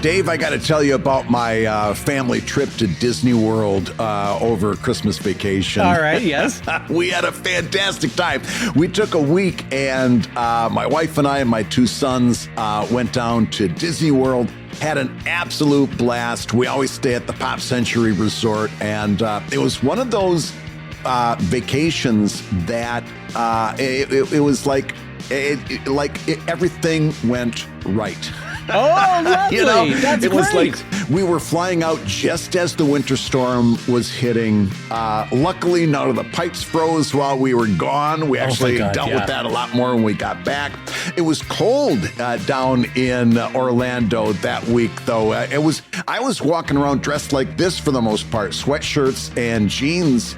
Dave, I got to tell you about my family trip to Disney World over Christmas vacation. All right, yes. We had a fantastic time. We took a week, and my wife and I and my two sons went down to Disney World, had an absolute blast. We always stay at the Pop Century Resort, and it was one of those vacations that it was like everything went right. Oh, lovely. That's it great. was like we were flying out just as the winter storm was hitting. Luckily, none of the pipes froze while we were gone. We actually dealt with that a lot more when we got back. It was cold down in Orlando that week, though. I was walking around dressed like this for the most part, sweatshirts and jeans.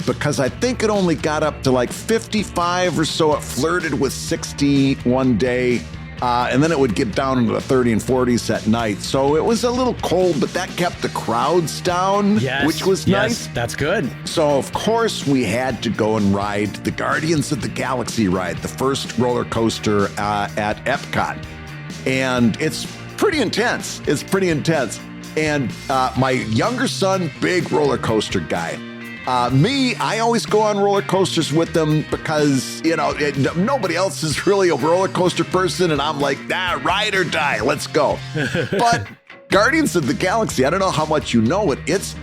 Because I think it only got up to like 55 or so. It flirted with 60 one day, and then it would get down into the 30 and 40s at night. So it was a little cold, but that kept the crowds down, which was nice. That's good. So, of course, we had to go and ride the Guardians of the Galaxy ride, the first roller coaster at Epcot. And it's pretty intense. And my younger son, big roller coaster guy. Me, I always go on roller coasters with them because, nobody else is really a roller coaster person. And I'm like, ride or die, let's go. But Guardians of the Galaxy, I don't know how much you know it. It's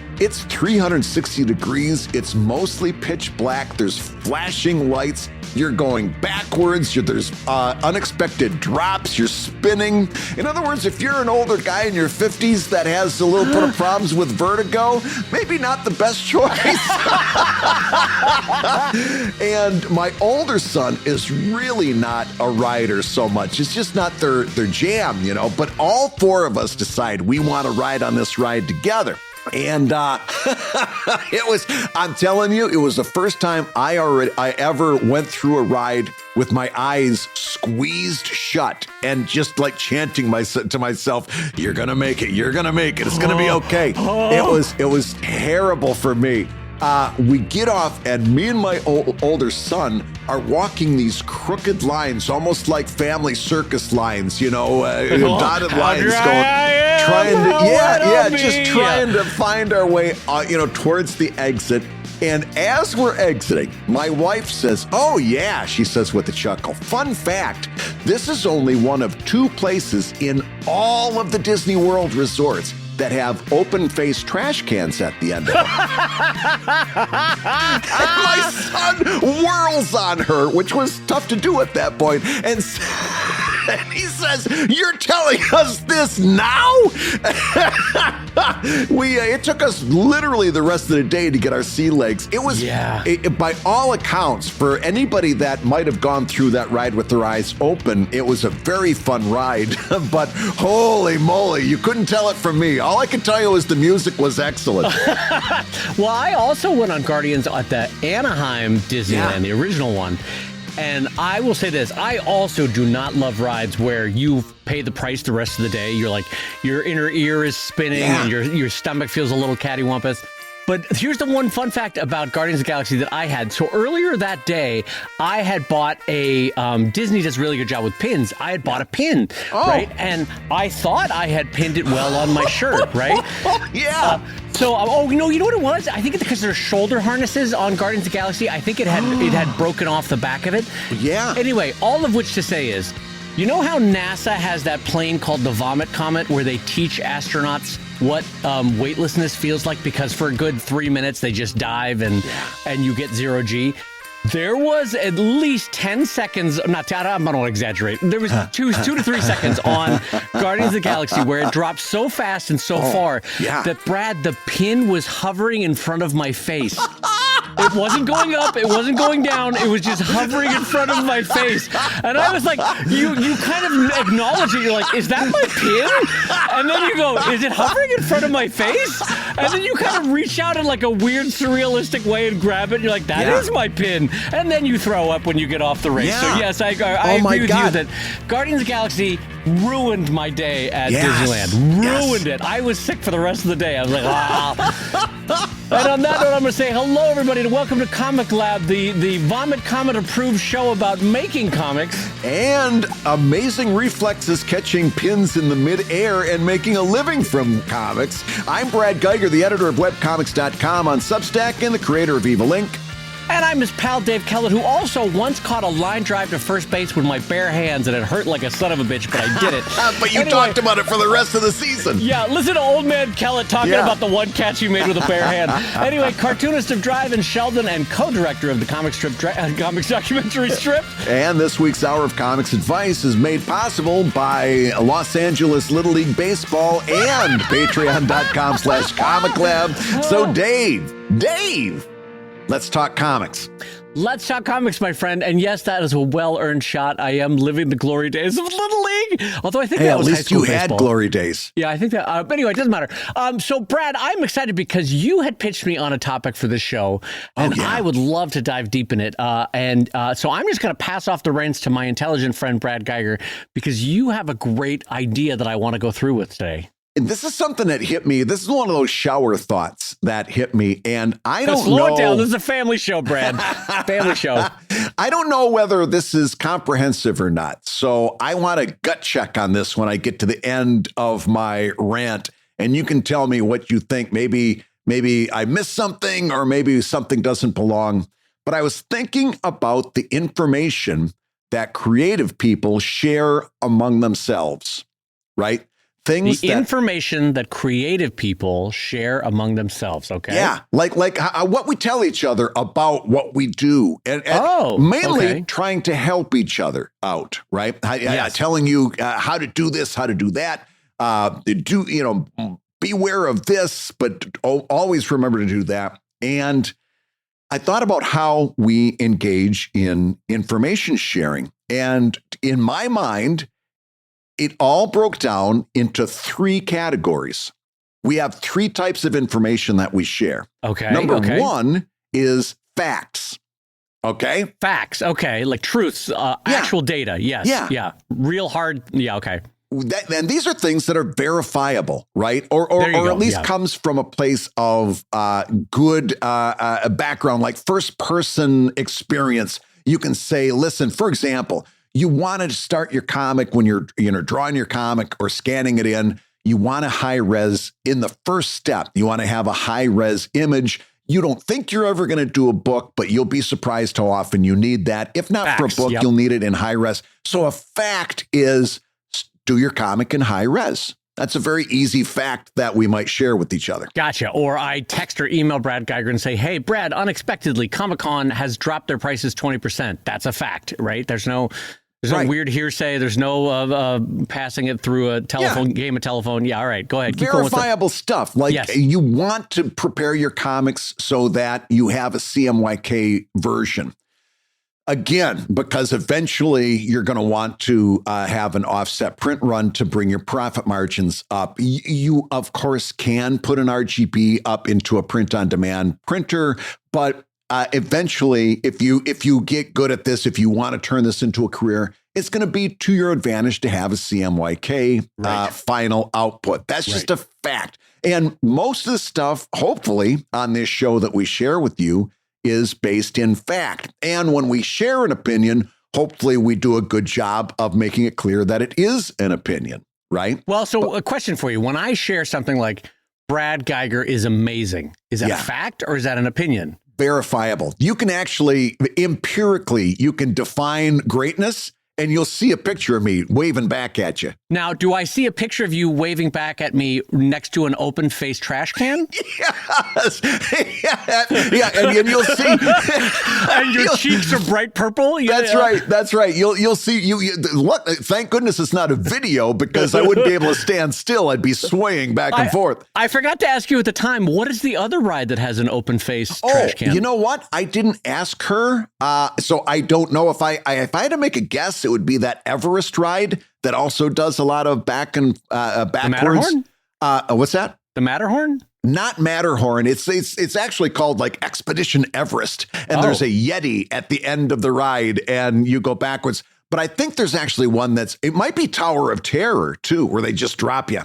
360 degrees. It's mostly pitch black. There's flashing lights. You're going backwards. There's unexpected drops. You're spinning. In other words, if you're an older guy in your 50s that has a little bit of problems with vertigo, maybe not the best choice. And my older son is really not a rider so much. It's just not their jam, But all four of us decide we want to ride on this ride together. And I'm telling you, it was the first time I ever went through a ride with my eyes squeezed shut and just like chanting to myself, you're going to make it. You're going to make it. It's going to be okay. It was terrible for me. We get off, and me and my older son are walking these crooked lines, almost like family circus lines, dotted lines trying to find our way, towards the exit. And as we're exiting, my wife says, "Oh yeah," she says with a chuckle. "Fun fact, this is only one of two places in all of the Disney World resorts that have open-faced trash cans at the end of them." And my son whirls on her, which was tough to do at that point, and he says, "You're telling us this now?" It took us literally the rest of the day to get our sea legs. It was, by all accounts, for anybody that might have gone through that ride with their eyes open, it was a very fun ride. But holy moly, you couldn't tell it from me. All I can tell you is the music was excellent. Well, I also went on Guardians at the Anaheim Disneyland, the original one. And I will say this, I also do not love rides where you pay the price the rest of the day. You're like, your inner ear is spinning and your stomach feels a little cattywampus. But here's the one fun fact about Guardians of the Galaxy that I had. So earlier that day, I had bought a, Disney does a really good job with pins. I had bought a pin, right? And I thought I had pinned it well on my shirt, right? So, you know what it was? I think it's because there's shoulder harnesses on Guardians of the Galaxy. I think it had broken off the back of it. Yeah. Anyway, all of which to say is, you know how NASA has that plane called the Vomit Comet where they teach astronauts what weightlessness feels like, because for a good 3 minutes they just dive and you get 0 G? There was at least 10 seconds, I'm not to exaggerate, there was 2 to 3 seconds on Guardians of the Galaxy where it dropped so fast and so far that, Brad, the pin was hovering in front of my face. It wasn't going up, it wasn't going down, it was just hovering in front of my face. And I was like, you kind of acknowledge it, you're like, is that my pin? And then you go, is it hovering in front of my face? And then you kind of reach out in like a weird surrealistic way and grab it, and you're like, that is my pin. And then you throw up when you get off the race. So yes, I agree with you that Guardians of the Galaxy ruined my day at Disneyland. Ruined it. I was sick for the rest of the day. I was like, And on that note, I'm going to say hello, everybody, and welcome to Comic Lab, the Vomit Comet approved show about making comics. And amazing reflexes catching pins in the midair and making a living from comics. I'm Brad Guigar, the editor of webcomics.com on Substack and the creator of Evil Inc. And I'm his pal, Dave Kellett, who also once caught a line drive to first base with my bare hands, and it hurt like a son of a bitch, but I did it. But you talked about it for the rest of the season. Yeah, listen to old man Kellett talking about the one catch you made with a bare hand. Anyway, cartoonist of Drive and Sheldon and co-director of the comics documentary Strip. And this week's Hour of Comics Advice is made possible by Los Angeles Little League Baseball and Patreon.com/Comic Lab. So Dave, let's talk comics. Let's talk comics, my friend. And yes, that is a well-earned shot. I am living the glory days of Little League. Although I think that was high school baseball. At least you had glory days. Yeah, I think that. But anyway, it doesn't matter. So, Brad, I'm excited because you had pitched me on a topic for this show, and I would love to dive deep in it. So I'm just going to pass off the reins to my intelligent friend, Brad Guigar, because you have a great idea that I want to go through with today. And this is something that hit me. This is one of those shower thoughts that hit me. And I don't know. Slow it down. This is a family show, Brad. Family show. I don't know whether this is comprehensive or not. So I want a gut check on this when I get to the end of my rant. And you can tell me what you think. Maybe I missed something or maybe something doesn't belong. But I was thinking about the information that creative people share among themselves, right? Information that creative people share among themselves. Okay. Yeah. Like what we tell each other about what we do and mainly trying to help each other out. Right. Telling you how to do this, how to do that. Beware of this, but always remember to do that. And I thought about how we engage in information sharing. And in my mind, it all broke down into three categories. We have three types of information that we share. Okay. Number one is facts. Okay. Facts. Okay. Like truths, actual data. Yes. Yeah. Real hard. Yeah. Okay. And these are things that are verifiable, right? Or at least comes from a place of good background, like first person experience. You can say, listen, for example, you want to start your comic when you're drawing your comic or scanning it in. You want a high res in the first step. You want to have a high res image. You don't think you're ever going to do a book, but you'll be surprised how often you need that. If not for a book, you'll need it in high res. So a fact is do your comic in high res. That's a very easy fact that we might share with each other. Gotcha. Or I text or email Brad Guigar and say, hey, Brad, unexpectedly, Comic-Con has dropped their prices 20%. That's a fact, right? There's no weird hearsay. There's no passing it through a game of telephone. Yeah, all right. Go ahead. Keep verifiable stuff. Like you want to prepare your comics so that you have a CMYK version. Again, because eventually you're going to want to have an offset print run to bring your profit margins up. You, of course, can put an RGB up into a print-on-demand printer, but eventually, if you get good at this, if you want to turn this into a career, it's going to be to your advantage to have a CMYK final output. That's just a fact. And most of the stuff, hopefully, on this show that we share with you is based in fact. And when we share an opinion, hopefully we do a good job of making it clear that it is an opinion, right? Well, so a question for you. When I share something like Brad Guigar is amazing, is that a fact or is that an opinion? Verifiable. You can actually empirically, you can define greatness and you'll see a picture of me waving back at you. Now, do I see a picture of you waving back at me next to an open-faced trash can? Yes. And you'll see. And your cheeks are bright purple? That's right. You'll see. Look, thank goodness it's not a video because I wouldn't be able to stand still. I'd be swaying back and forth. I forgot to ask you at the time, what is the other ride that has an open-faced trash can? You know what? I didn't ask her, so I don't know. If I had to make a guess, it would be that Everest ride that also does a lot of backwards. The Matterhorn? What's that? The Matterhorn? Not Matterhorn. It's actually called like Expedition Everest. And there's a Yeti at the end of the ride and you go backwards. But I think there's actually one it might be Tower of Terror too, where they just drop you.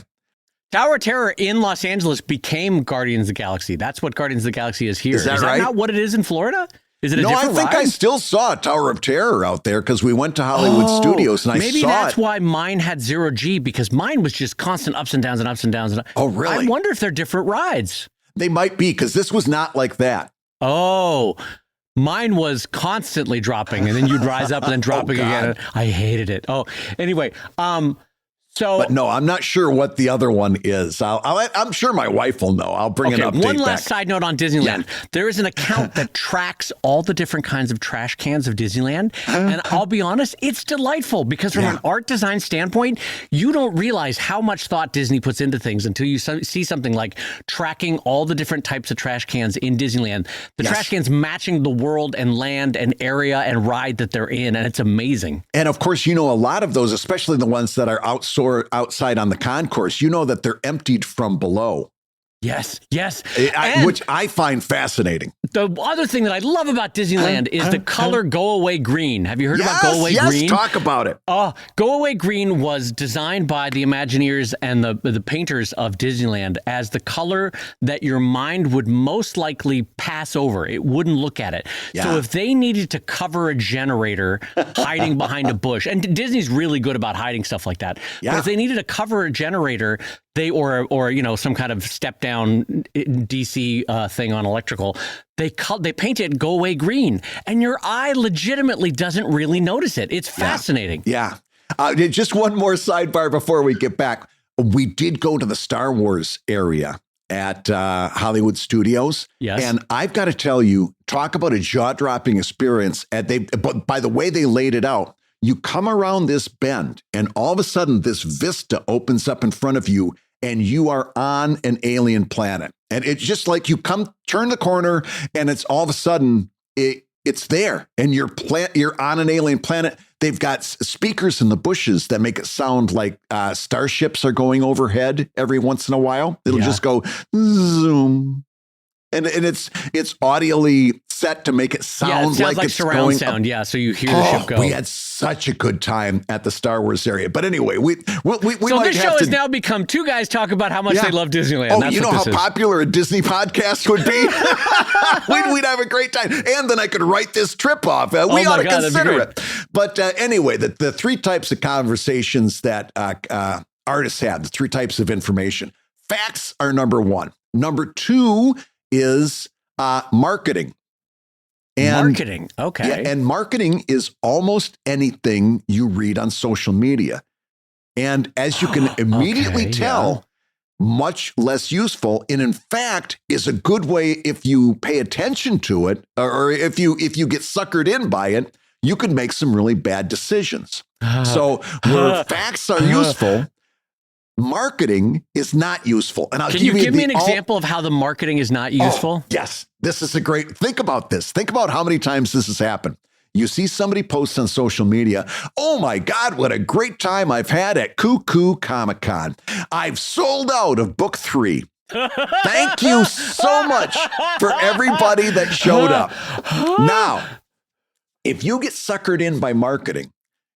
Tower of Terror in Los Angeles became Guardians of the Galaxy. That's what Guardians of the Galaxy is here. Is that right? Not what it is in Florida? Is it a No, I different think ride? I still saw Tower of Terror out there because we went to Hollywood Studios and I saw it. Maybe that's why mine had 0G, because mine was just constant ups and downs and ups and downs. Oh, really? I wonder if they're different rides. They might be, because this was not like that. Oh, mine was constantly dropping, and then you'd rise up and then dropping again. I hated it. Oh, anyway, But no, I'm not sure what the other one is. I'm sure my wife will know. I'll bring an update one back. last side note on Disneyland. Yeah. There is an account that tracks all the different kinds of trash cans of Disneyland. And I'll be honest, it's delightful because from an art design standpoint, you don't realize how much thought Disney puts into things until you see something like tracking all the different types of trash cans in Disneyland. The trash cans matching the world and land and area and ride that they're in. And it's amazing. And of course, you know, a lot of those, especially the ones that are outside on the concourse, you know that they're emptied from below. Yes. Which I find fascinating. The other thing that I love about Disneyland is the color Go Away Green. Have you heard about Go Away Green? Yes, talk about it. Go Away Green was designed by the Imagineers and the painters of Disneyland as the color that your mind would most likely pass over. It wouldn't look at it. Yeah. So if they needed to cover a generator hiding behind a bush, and Disney's really good about hiding stuff like that. Yeah. But if they needed to cover a generator, or you know, some kind of step down DC thing on electrical, they paint it Go Away Green, and your eye legitimately doesn't really notice it. It's fascinating. Yeah. Just one more sidebar before we get back. We did go to the Star Wars area at Hollywood Studios. Yes. And I've got to tell you, talk about a jaw-dropping experience. But by the way they laid it out, you come around this bend and all of a sudden this vista opens up in front of you and you are on an alien planet. And it's just like you turn the corner and it's all of a sudden it's there and you're on an alien planet. They've got speakers in the bushes that make it sound like starships are going overhead every once in a while. It'll just go zoom. And it's audially set to make it sound like it's surround going sound. Yeah, so you hear the ship go. We had such a good time at the Star Wars area. But anyway, we so might this show have has to, now become two guys talk about how much they love Disneyland. Oh, That's you know what how this is. popular a Disney podcast would be? we'd have a great time. And then I could write this trip off. We ought to consider it. But anyway, the three types of conversations that artists have, the three types of information. Facts are number one. Number two is marketing. And, marketing. Okay. Yeah, and marketing is almost anything you read on social media. And as you can immediately tell, much less useful. And in fact, is a good way if you pay attention to it, or if you get suckered in by it, you could make some really bad decisions. So where facts are useful, marketing is not useful. And Can you give me an example of how the marketing is not useful? Yes. This is think about this. Think about how many times this has happened. You see somebody post on social media, oh my God, what a great time I've had at Cuckoo Comic-Con. I've sold out of book 3. Thank you so much for everybody that showed up. Now, if you get suckered in by marketing,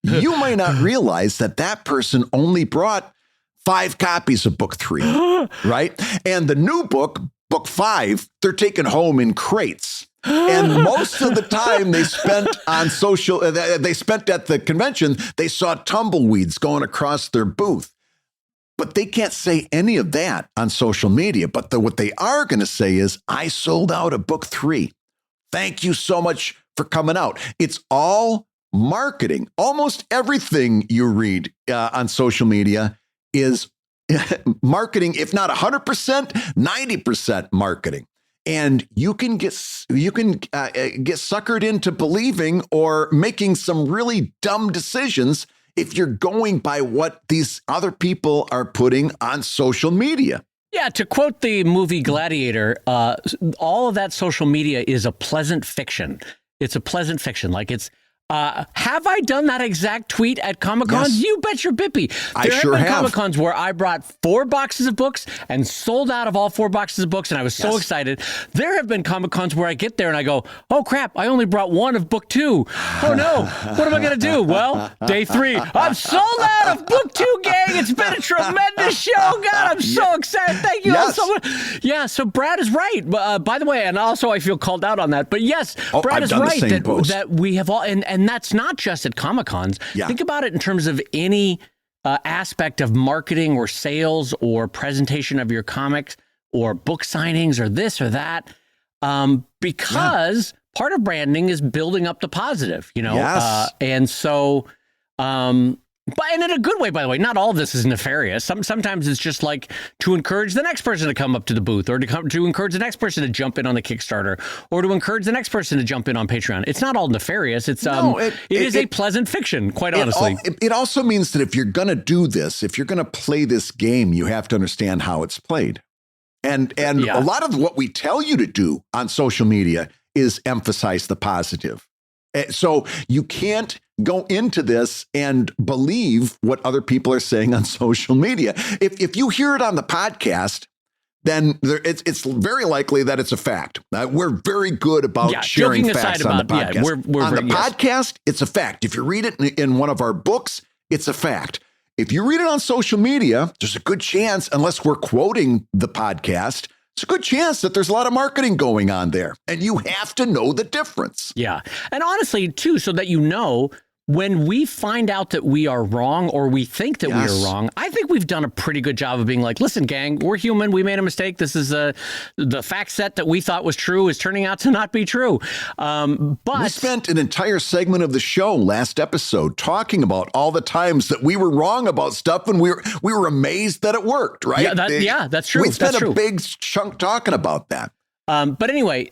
you may not realize that person only brought 5 copies of book 3, right? And the new book 5, they're taken home in crates. And most of the time they spent at the convention, they saw tumbleweeds going across their booth. But they can't say any of that on social media. But what they are going to say is, I sold out of book 3. Thank you so much for coming out. It's all marketing. Almost everything you read on social media is marketing, if not 100%, 90% marketing. And you can get suckered into believing or making some really dumb decisions if you're going by what these other people are putting on social media. Yeah, to quote the movie Gladiator, all of that social media is a pleasant fiction. It's a pleasant fiction. Like Have I done that exact tweet at Comic-Cons? Yes. You bet your bippy. I There sure have been have. Comic-Cons where I brought 4 boxes of books and sold out of all 4 boxes of books, and I was so excited. There have been Comic-Cons where I get there and I go, oh crap, I only brought 1 of book 2. Oh no, what am I going to do? Well, day 3, I'm sold out of book 2, gang. It's been a tremendous show. God, I'm so excited. Thank you all so much. Yeah, so Brad is right. By the way, and also I feel called out on that, but yes, Brad is right that we have all, and that's not just at Comic-Cons. Yeah. Think about it in terms of any aspect of marketing or sales or presentation of your comics or book signings or this or that, because part of branding is building up the positive, Yes. and so, but and in a good way, by the way. Not all of this is nefarious. Sometimes it's just like to encourage the next person to come up to the booth, or to encourage the next person to jump in on the Kickstarter, or to encourage the next person to jump in on Patreon. It's not all nefarious. It's it is a pleasant fiction, quite honestly. It also means that if you're going to do this, if you're going to play this game, you have to understand how it's played. And a lot of what we tell you to do on social media is emphasize the positive. So you can't go into this and believe what other people are saying on social media. If you hear it on the podcast, then it's very likely that it's a fact. We're very good about sharing facts on the podcast. On the podcast, it's a fact. If you read it in one of our books, it's a fact. If you read it on social media, there's a good chance, unless we're quoting the podcast, it's a good chance that there's a lot of marketing going on there. And you have to know the difference. Yeah. And honestly, too, so that you know, when we find out that we are wrong, or we think that we are wrong, I think we've done a pretty good job of being like, listen, gang, we're human. We made a mistake. This is the fact set that we thought was true is turning out to not be true. But we spent an entire segment of the show last episode talking about all the times that we were wrong about stuff, and we were amazed that it wored, right? Yeah, that's true. We spent a big chunk talking about that. But anyway,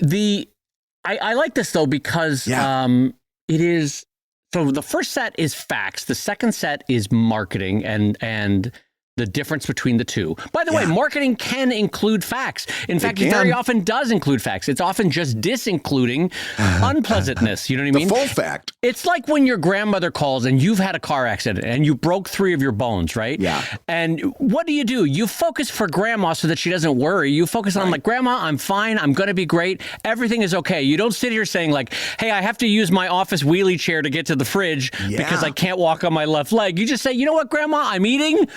I like this though, because it is. So the first set is facts. The second set is marketing and the difference between the two. By the way, marketing can include facts. In fact, it very often does include facts. It's often just disincluding unpleasantness. You know what I mean? The full fact. It's like when your grandmother calls and you've had a car accident and you broke 3 of your bones, right? Yeah. And what do? You focus for grandma so that she doesn't worry. You focus on like, grandma, I'm fine. I'm going to be great. Everything is okay. You don't sit here saying like, hey, I have to use my office wheelie chair to get to the fridge because I can't walk on my left leg. You just say, you know what, grandma, I'm eating,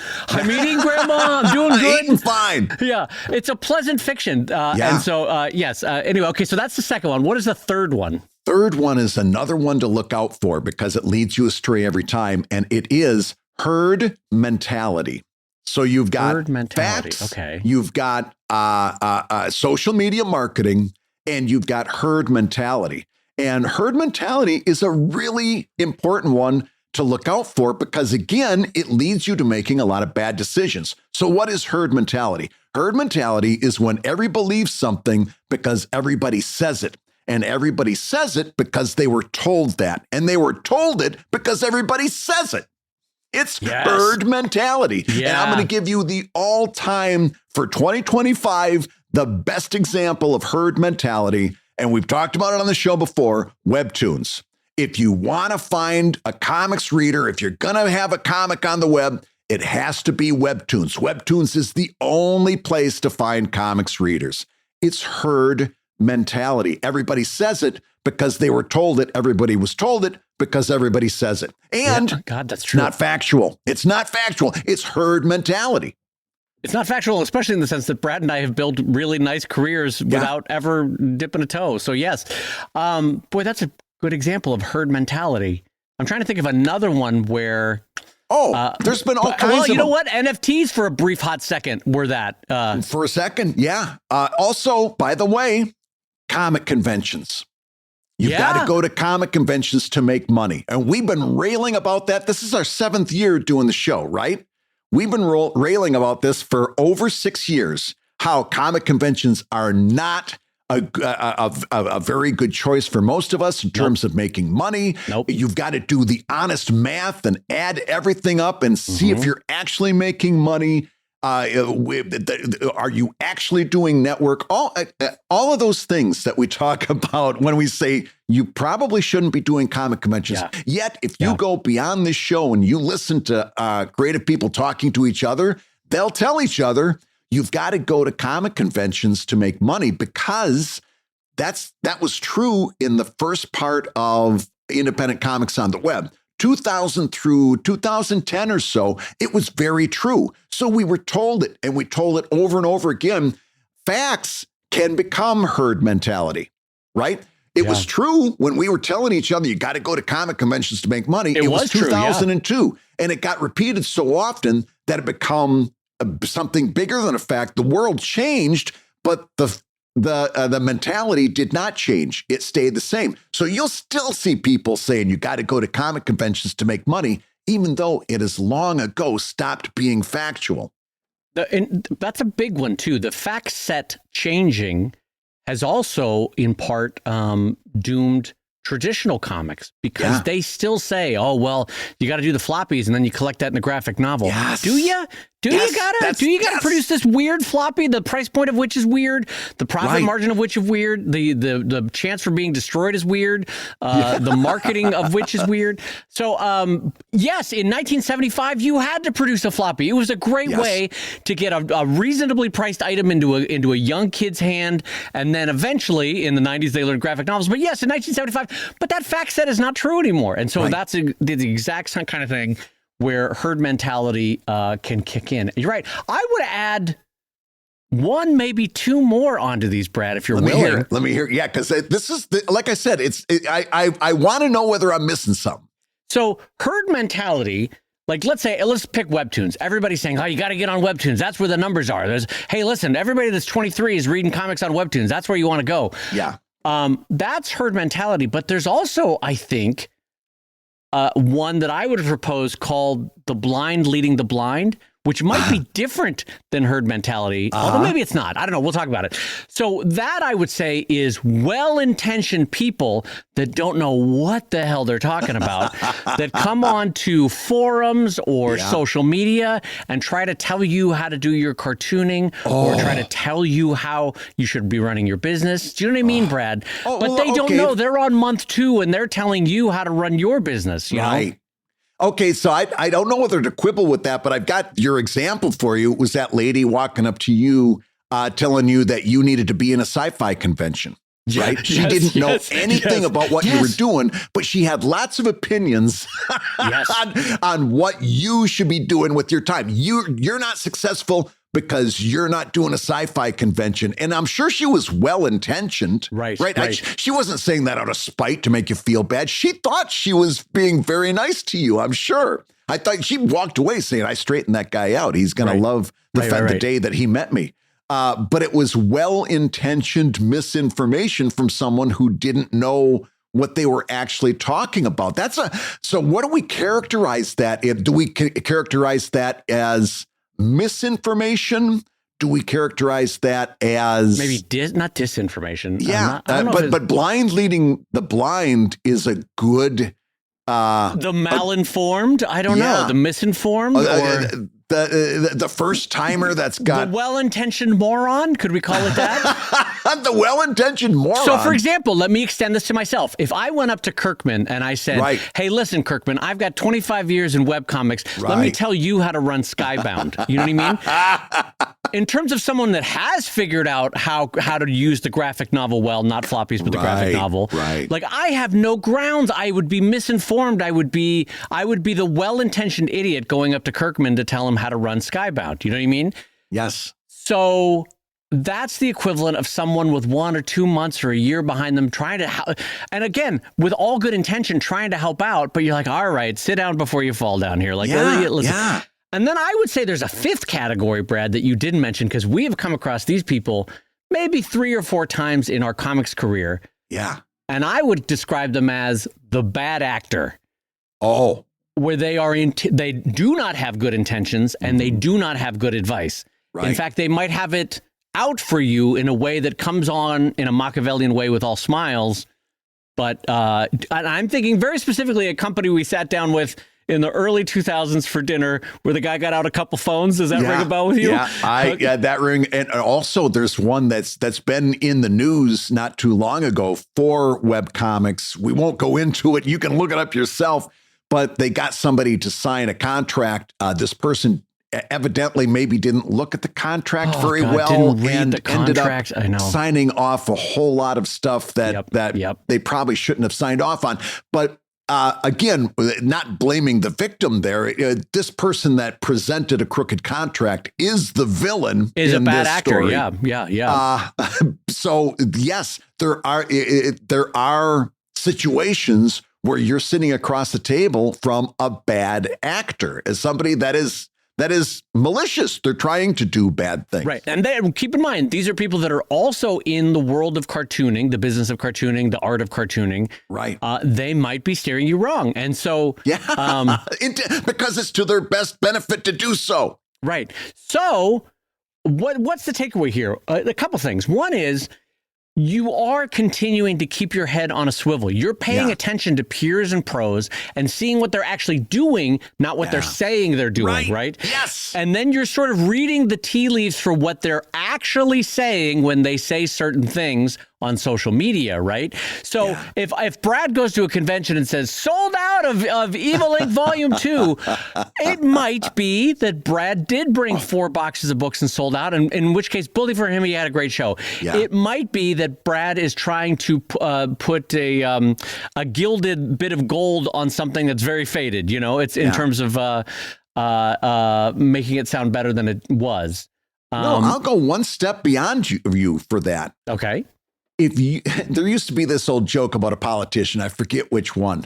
grandma. I'm doing good. Eating fine. Yeah. It's a pleasant fiction. And so, yes. Anyway, okay. So that's the second one. What is the third one? Third one is another one to look out for because it leads you astray every time. And it is herd mentality. So you've got herd mentality. Facts, okay. You've got social media marketing, and you've got herd mentality. And herd mentality is a really important one to look out for because, again, it leads you to making a lot of bad decisions. So what is herd mentality? Herd mentality is when everybody believes something because everybody says it. And everybody says it because they were told that. And they were told it because everybody says it. It's herd mentality. Yeah. And I'm going to give you the all-time, for 2025, the best example of herd mentality. And we've talked about it on the show before, webtoons. If you want to find a comics reader, if you're going to have a comic on the web, it has to be webtoons. Webtoons is the only place to find comics readers. It's herd mentality. Everybody says it because they were told it. Everybody was told it because everybody says it. And God, that's true. Not factual. It's not factual. It's herd mentality. It's not factual, especially in the sense that Brad and I have built really nice careers without ever dipping a toe. So yes, boy, that's a good example of herd mentality. I'm trying to think of another one where... there's been all kinds of... Well, you know what? NFTs for a brief hot second were that. For a second, yeah. Also, by the way, comic conventions. You've got to go to comic conventions to make money. And we've been railing about that. This is our 7th year doing the show, right? We've been railing about this for over 6 years, how comic conventions are not a very good choice for most of us in terms of making money. You've got to do the honest math and add everything up and see if you're actually making money. Are you actually doing network? All of those things that we talk about when we say you probably shouldn't be doing comic conventions. Yeah. Yet, if you go beyond this show and you listen to creative people talking to each other, they'll tell each other, you've got to go to comic conventions to make money, because that was true in the first part of independent comics on the web. 2000 through 2010 or so, it was very true. So we were told it, and we told it over and over again. Facts can become herd mentality, right? It was true when we were telling each other, you got to go to comic conventions to make money. It was 2002. And it got repeated so often that it became something bigger than a fact. The world changed, but the mentality did not change. It stayed the same. So you'll still see people saying you got to go to comic conventions to make money, even though it has long ago stopped being factual. And that's a big one, too. The fact set changing has also, in part, doomed traditional comics, because they still say, oh, well, you got to do the floppies and then you collect that in a graphic novel. Yes. Do you? Do you gotta produce this weird floppy, the price point of which is weird, the profit margin of which is weird, the chance for being destroyed is weird, the marketing of which is weird. So yes, in 1975 you had to produce a floppy. It was a great way to get a reasonably priced item into a young kid's hand, and then eventually in the 90s they learned graphic novels. But yes, in 1975, but that fact set is not true anymore. And so that's the exact same kind of thing where herd mentality can kick in. You're right. I would add one, maybe two more onto these, Brad, if you're willing. Let me hear. Yeah, because this is, like I said, I want to know whether I'm missing something. So herd mentality, like let's pick Webtoons. Everybody's saying, oh, you got to get on Webtoons. That's where the numbers are. Hey, listen, everybody that's 23 is reading comics on Webtoons. That's where you want to go. Yeah. That's herd mentality. But there's also, I think, one that I would propose called the blind leading the blind, which might be different than herd mentality, although maybe it's not. I don't know. We'll talk about it. So that, I would say, is well-intentioned people that don't know what the hell they're talking about, that come on to forums or social media and try to tell you how to do your cartooning or try to tell you how you should be running your business. Do you know what I mean, Brad? But they don't know. They're on month 2 and they're telling you how to run your business, you know? Okay, so I don't know whether to quibble with that, but I've got your example for you. It was that lady walking up to you, telling you that you needed to be in a sci-fi convention, right? She didn't know anything about what you were doing, but she had lots of opinions on what you should be doing with your time. You're not successful because you're not doing a sci-fi convention. And I'm sure she was well-intentioned. Right. She wasn't saying that out of spite to make you feel bad. She thought she was being very nice to you, I'm sure. I thought she walked away saying, I straightened that guy out. He's going to love the day that he met me. But it was well-intentioned misinformation from someone who didn't know what they were actually talking about. So what do we characterize that? Do we characterize that as misinformation? Do we characterize that as maybe not disinformation? Yeah, but blind leading the blind is a good. The malinformed? I don't know. The misinformed, or the first timer that's got the well-intentioned moron. Could we call it that? The well-intentioned moron. So, for example, let me extend this to myself. If I went up to Kirkman and I said, "Hey, listen, Kirkman, I've got 25 years in webcomics. Let me tell you how to run Skybound." You know what I mean? In terms of someone that has figured out how to use the graphic novel well, not floppies, but the graphic novel. Like, I have no grounds. I would be misinformed. I would be the well-intentioned idiot going up to Kirkman to tell him how to run Skybound. You know what I mean? Yes. So that's the equivalent of someone with 1 or 2 months or a year behind them trying to help. And again, with all good intention, trying to help out, but you're like, all right, sit down before you fall down here. Like, listen. And then I would say there's a 5th category, Brad, that you didn't mention, because we have come across these people maybe 3 or 4 times in our comics career. Yeah. And I would describe them as the bad actor. Oh. Where they do not have good intentions and they do not have good advice. In fact, they might have it out for you in a way that comes on in a Machiavellian way with all smiles. But I'm thinking very specifically a company we sat down with in the early 2000s for dinner where the guy got out a couple phones. Does that ring a bell with you? Yeah, that ring. And also there's one that's been in the news not too long ago for webcomics. We won't go into it. You can look it up yourself, but they got somebody to sign a contract. This person evidently maybe didn't look at the contract very well and ended up signing off a whole lot of stuff that they probably shouldn't have signed off on. But again, not blaming the victim there. This person that presented a crooked contract is the villain. Is a bad actor. Story. Yeah. So yes, there are situations where you're sitting across the table from a bad actor, as somebody that is malicious. They're trying to do bad things. Right. And keep in mind, these are people that are also in the world of cartooning, the business of cartooning, the art of cartooning. Right. They might be steering you wrong. And so... because it's to their best benefit to do so. Right. So what's the takeaway here? A couple things. One is... you are continuing to keep your head on a swivel. You're paying attention to peers and pros and seeing what they're actually doing, not what they're saying they're doing, right? Yes. And then you're sort of reading the tea leaves for what they're actually saying when they say certain things on social media, right? So if Brad goes to a convention and says, sold out of Evil Inc. Volume 2, it might be that Brad did bring 4 boxes of books and sold out, and in which case, bully for him, he had a great show. Yeah. It might be that Brad is trying to put a gilded bit of gold on something that's very faded. You know, it's in terms of making it sound better than it was. No, I'll go one step beyond you for that. Okay. There used to be this old joke about a politician, I forget which one,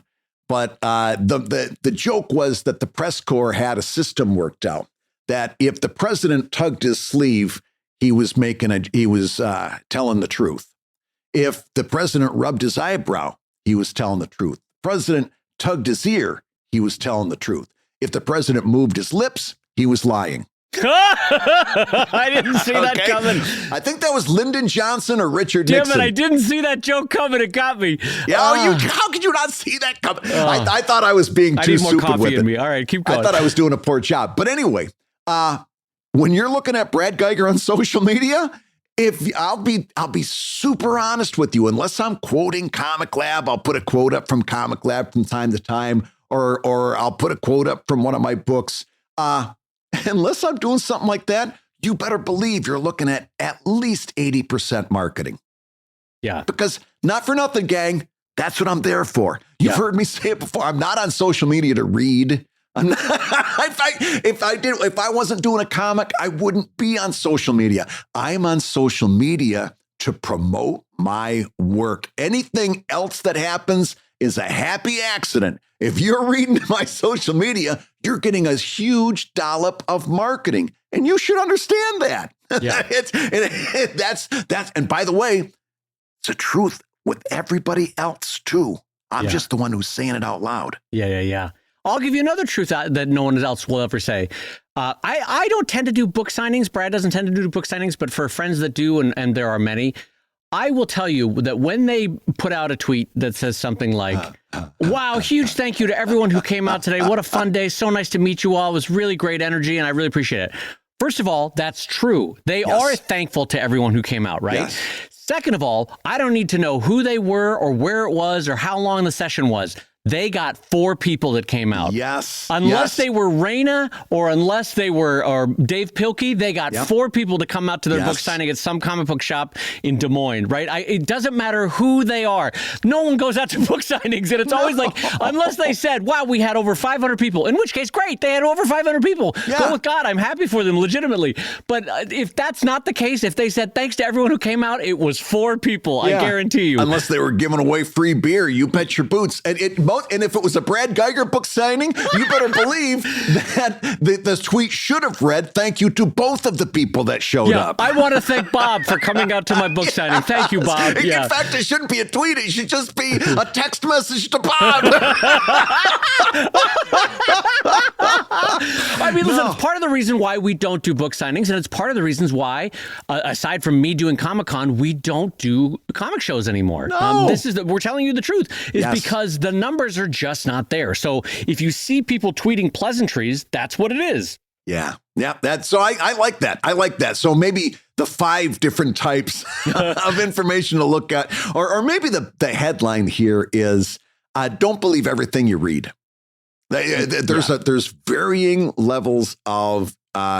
but the joke was that the press corps had a system worked out that if the president tugged his sleeve, he was telling the truth. If the president rubbed his eyebrow, he was telling the truth. The president tugged his ear, he was telling the truth. If the president moved his lips, he was lying. I didn't see that coming. I think that was Lyndon Johnson or Richard Nixon. Damn it, I didn't see that joke coming. It got me. Yeah, how could you not see that coming? I thought I was being too stupid with it. I need more coffee in me. All right, keep going. I thought I was doing a poor job. But anyway, when you're looking at Brad Guigar on social media, I'll be super honest with you. Unless I'm quoting Comic Lab, I'll put a quote up from Comic Lab from time to time, or I'll put a quote up from one of my books. Unless I'm doing something like that, you better believe you're looking at least 80% marketing. Yeah. Because not for nothing, gang, that's what I'm there for. You've heard me say it before. I'm not on social media to read. I'm not, if I wasn't doing a comic, I wouldn't be on social media. I'm on social media to promote my work. Anything else that happens is a happy accident. If you're reading my social media, you're getting a huge dollop of marketing, and you should understand that. Yeah. That's and by the way, it's the truth with everybody else too. I'm just the one who's saying it out loud. Yeah. I'll give you another truth that no one else will ever say. I don't tend to do book signings. Brad doesn't tend to do book signings, but for friends that do, and there are many, I will tell you that when they put out a tweet that says something like, wow, huge thank you to everyone who came out today. What a fun day. So nice to meet you all. It was really great energy, and I really appreciate it. First of all, that's true. They are thankful to everyone who came out, right? Yes. Second of all, I don't need to know who they were or where it was or how long the session was. They got 4 people that came out. Yes. Unless they were Raina or unless they were Dave Pilkey, they got 4 people to come out to their book signing at some comic book shop in Des Moines, right? It doesn't matter who they are. No one goes out to book signings, and it's always like, unless they said, wow, we had over 500 people, in which case, great, they had over 500 people. Yeah. Go with God, I'm happy for them, legitimately. But if that's not the case, if they said thanks to everyone who came out, it was 4 people, I guarantee you. Unless they were giving away free beer, you bet your boots. And if it was a Brad Guigar book signing, you better believe that the tweet should have read, thank you to both of the people that showed up. I want to thank Bob for coming out to my book signing. Thank you, Bob. In fact, it shouldn't be a tweet. It should just be a text message to Bob. I mean, listen, it's part of the reason why we don't do book signings, and it's part of the reasons why, aside from me doing Comic-Con, we don't do comic shows anymore. No. We're telling you the truth, is because the number numbers are just not there. So if you see people tweeting pleasantries, that's what it is. Yeah. So I like that. I like that. So maybe the 5 different types of information to look at, or maybe the headline here is, don't believe everything you read. There's varying levels of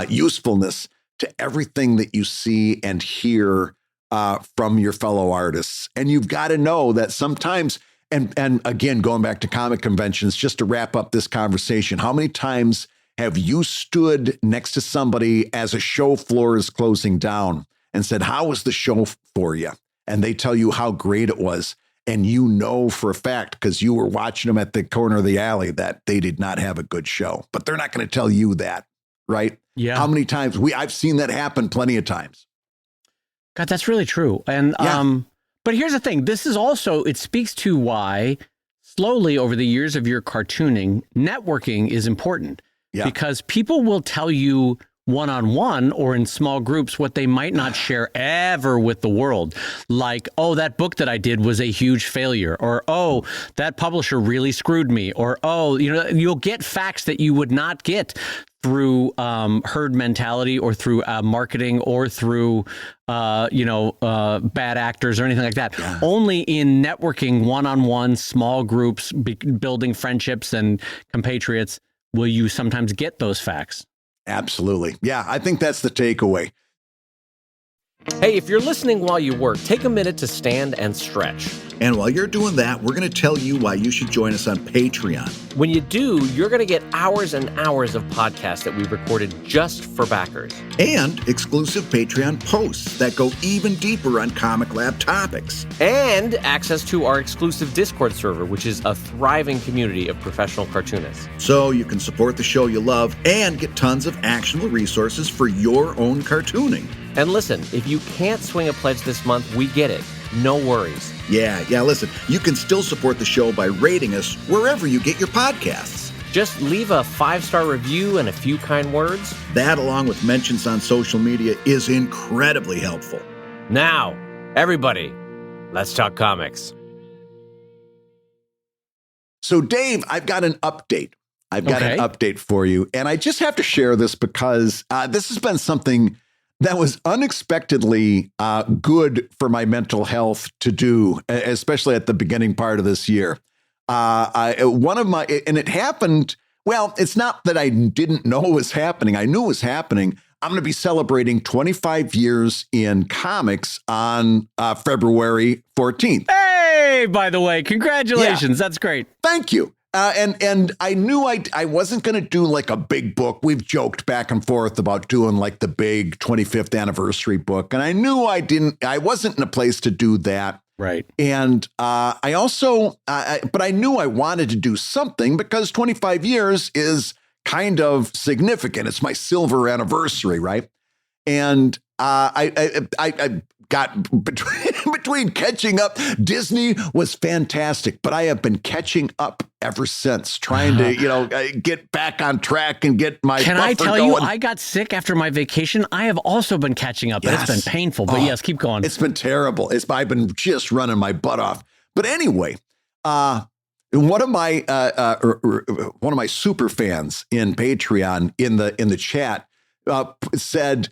usefulness to everything that you see and hear from your fellow artists. And you've got to know that sometimes, and again, going back to comic conventions, just to wrap up this conversation, how many times have you stood next to somebody as a show floor is closing down and said, how was the show for you? And they tell you how great it was. And you know for a fact, because you were watching them at the corner of the alley, that they did not have a good show. But they're not going to tell you that, right? Yeah. How many times? I've seen that happen plenty of times. God, that's really true. And but here's the thing. This is also, it speaks to why slowly over the years of your cartooning, networking is important. Yeah. Because people will tell you one-on-one or in small groups what they might not share ever with the world. Like, oh, that book that I did was a huge failure. Or, oh, that publisher really screwed me. Or, oh, you'll get facts that you would not get through herd mentality or through marketing or through, bad actors or anything like that. Yeah. Only in networking, one-on-one, small groups, building friendships and compatriots will you sometimes get those facts. Absolutely. Yeah, I think that's the takeaway. Hey, if you're listening while you work, take a minute to stand and stretch. And while you're doing that, we're going to tell you why you should join us on Patreon. When you do, you're going to get hours and hours of podcasts that we've recorded just for backers. And exclusive Patreon posts that go even deeper on Comic Lab topics. And access to our exclusive Discord server, which is a thriving community of professional cartoonists. So you can support the show you love and get tons of actionable resources for your own cartooning. And listen, if you can't swing a pledge this month, we get it. No worries. Yeah, listen, you can still support the show by rating us wherever you get your podcasts. Just leave a 5-star review and a few kind words. That, along with mentions on social media, is incredibly helpful. Now, everybody, let's talk comics. So, Dave, I've got an update. I've got an update for you. And I just have to share this because this has been something that was unexpectedly good for my mental health to do, especially at the beginning part of this year. And it happened, well, it's not that I didn't know it was happening. I knew it was happening. I'm going to be celebrating 25 years in comics on February 14th. Hey, by the way, congratulations. Yeah. That's great. Thank you. And I knew I wasn't going to do like a big book. We've joked back and forth about doing like the big 25th anniversary book. And I knew I wasn't in a place to do that. Right. And I also, but I knew I wanted to do something because 25 years is kind of significant. It's my silver anniversary, right? And I got between catching up. Disney was fantastic, but I have been catching up ever since, trying to, get back on track and get my Can buffer I tell going. you, I got sick after my vacation. I have also been catching up. Yes. It's been painful, but yes, keep going. It's been terrible. I've been just running my butt off. But anyway, one of my super fans in Patreon in the chat said,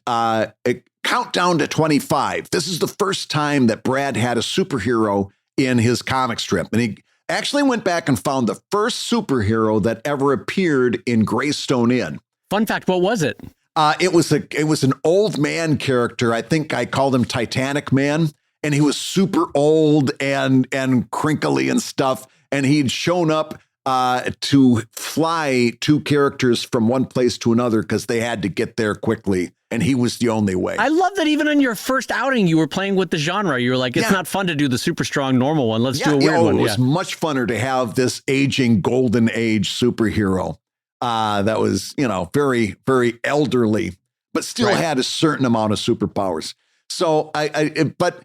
countdown to 25. This is the first time that Brad had a superhero in his comic strip. And he actually went back and found the first superhero that ever appeared in Greystone Inn. Fun fact, what was it? It was an old man character. I think I called him Titanic Man. And he was super old and crinkly and stuff. And he'd shown up to fly 2 characters from one place to another because they had to get there quickly. And he was the only way. I love that even on your first outing, you were playing with the genre. You were like, it's not fun to do the super strong normal one. Let's do a weird one. It was much funner to have this aging golden age superhero that was, very, very elderly, but still had a certain amount of superpowers. So but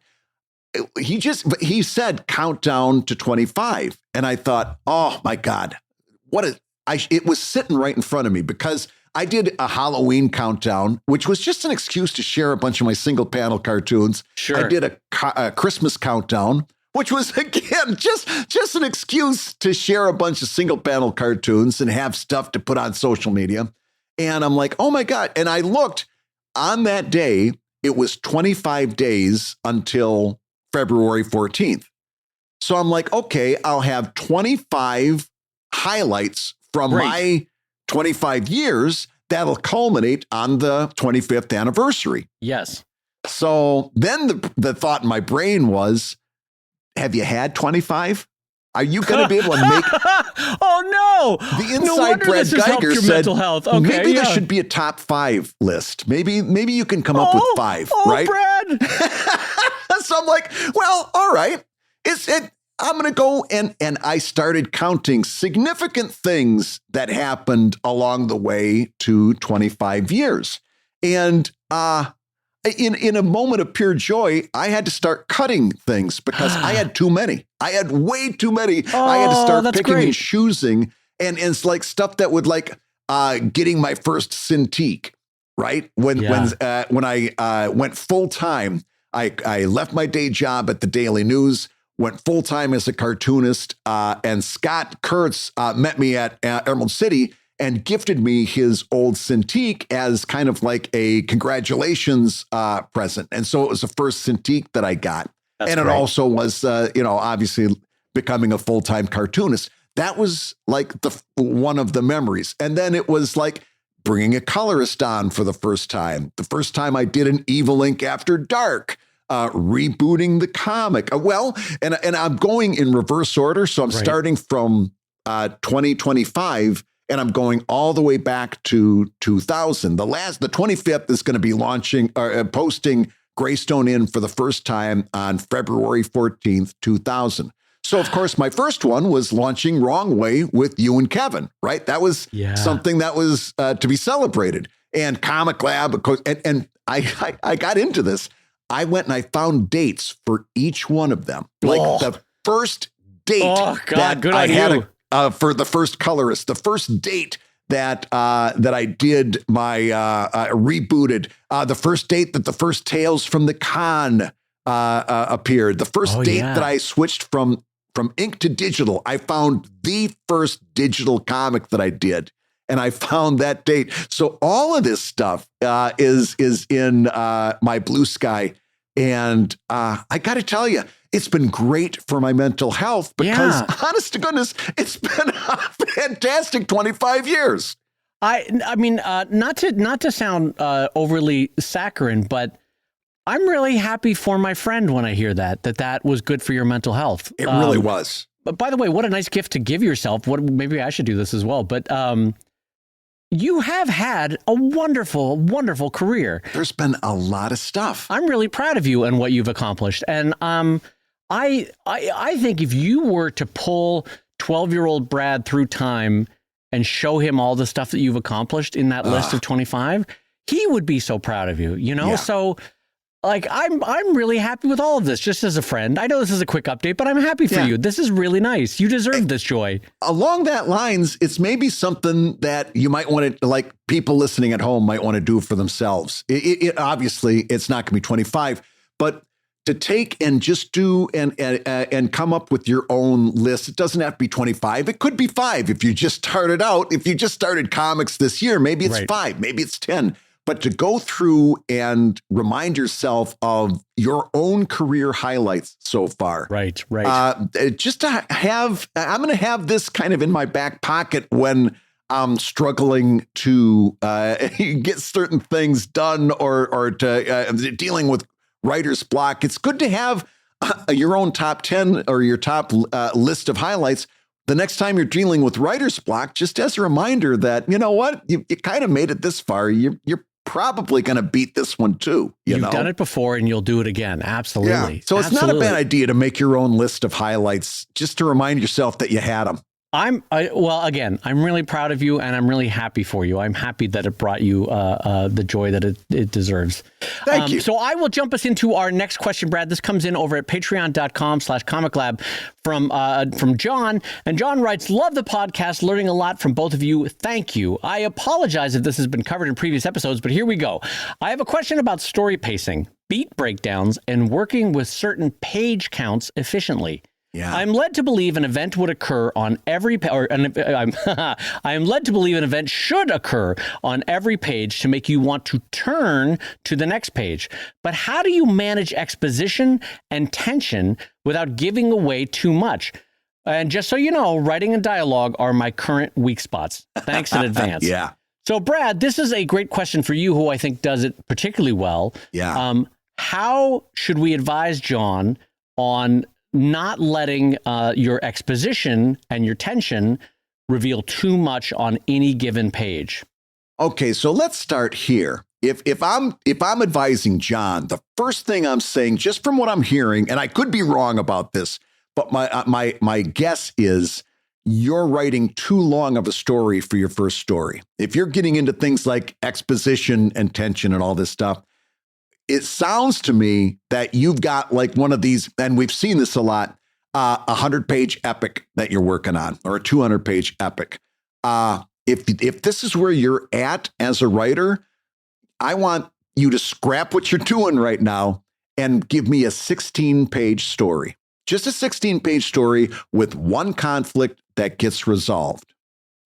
he said countdown to 25. And I thought, oh my God, it was sitting right in front of me because I did a Halloween countdown, which was just an excuse to share a bunch of my single panel cartoons. Sure. I did a Christmas countdown which was, again, just an excuse to share a bunch of single panel cartoons and have stuff to put on social media. And I'm like, oh my God. And I looked on that day, it was 25 days until February 14th. So I'm like, okay, I'll have 25 highlights from my 25 years that'll culminate on the 25th anniversary. Yes. So then the thought in my brain was, have you had 25? Are you going to be able to make? Oh no! The Inside Brad Guigar said, mental health. Okay, maybe there should be a top 5 list. Maybe you can come up with 5, right? Brad. So I'm like, well, all right. I'm going to go and I started counting significant things that happened along the way to 25 years. And in a moment of pure joy, I had to start cutting things because I had too many. I had way too many. I had to start picking and choosing. And it's like stuff that would like getting my first Cintiq, right? When I went full time, I left my day job at the Daily News, went full time as a cartoonist, and Scott Kurtz met me at Emerald City and gifted me his old Cintiq as kind of like a congratulations present. And so it was the first Cintiq that I got. It also was, obviously becoming a full-time cartoonist. That was like one of the memories. And then it was like bringing a colorist on for the first time. The first time I did an Evil Ink After Dark, rebooting the comic. And I'm going in reverse order. So I'm starting from 2025 and I'm going all the way back to 2000. The 25th is going to be launching or posting Greystone in for the first time on February 14th, 2000. So, of course, my first one was launching Wrong Way with you and Kevin, right? That was something that was to be celebrated. And Comic Lab, of course, and I got into this. I went and I found dates for each one of them. Like the first date that I had for the first colorist, the first date that I did my rebooted, the first date that the first Tales from the Con appeared, the first date that I switched from ink to digital. I found the first digital comic that I did, and I found that date. So all of this stuff is in my Blue Sky, and I got to tell you, it's been great for my mental health because, honest to goodness, it's been a fantastic 25 years. I mean, not to sound overly saccharine, but I'm really happy for my friend when I hear that was good for your mental health. It really was. But by the way, what a nice gift to give yourself. Maybe I should do this as well. But you have had a wonderful, wonderful career. There's been a lot of stuff. I'm really proud of you and what you've accomplished. And I think if you were to pull 12-year-old Brad through time and show him all the stuff that you've accomplished in that list of 25, he would be so proud of you, you know? Yeah. So like, I'm really happy with all of this, just as a friend. I know this is a quick update, but I'm happy for you. This is really nice. You deserve this joy. Along that lines, it's maybe something that you might want to, like people listening at home might want to do for themselves. It obviously, it's not going to be 25, but to take and just do and come up with your own list. It doesn't have to be 25. It could be 5 if you just started out. If you just started comics this year, maybe it's 5, maybe it's 10. But to go through and remind yourself of your own career highlights so far. Right. Just to have, I'm going to have this kind of in my back pocket when I'm struggling to get certain things done or to dealing with writer's block. It's good to have your own top 10 or your top list of highlights the next time you're dealing with writer's block, just as a reminder that, you know what, you kind of made it this far. You're probably going to beat this one too. You've done it before and you'll do it again. Absolutely. Yeah. So it's not a bad idea to make your own list of highlights just to remind yourself that you had them. Again, I'm really proud of you and I'm really happy for you. I'm happy that it brought you the joy that it deserves. Thank you. So I will jump us into our next question, Brad. This comes in over at patreon.com/comiclab from John. And John writes, love the podcast, learning a lot from both of you. Thank you. I apologize if this has been covered in previous episodes, but here we go. I have a question about story pacing. beat breakdowns, and working with certain page counts efficiently. Yeah. I'm led to believe an event would occur on every I am led to believe an event should occur on every page to make you want to turn to the next page. But how do you manage exposition and tension without giving away too much? And just so you know, writing and dialogue are my current weak spots. Thanks in advance. Yeah. So, Brad, this is a great question for you, who I think does it particularly well. Yeah. How should we advise John on not letting your exposition and your tension reveal too much on any given page? Okay, so let's start here. If I'm advising John, the first thing I'm saying, just from what I'm hearing, and I could be wrong about this, but my guess is you're writing too long of a story for your first story. If you're getting into things like exposition and tension and all this stuff, it sounds to me that you've got like one of these, and we've seen this a lot, 100-page epic that you're working on, or a 200-page epic. If this is where you're at as a writer, I want you to scrap what you're doing right now and give me a 16-page story. Just a 16-page story with one conflict that gets resolved.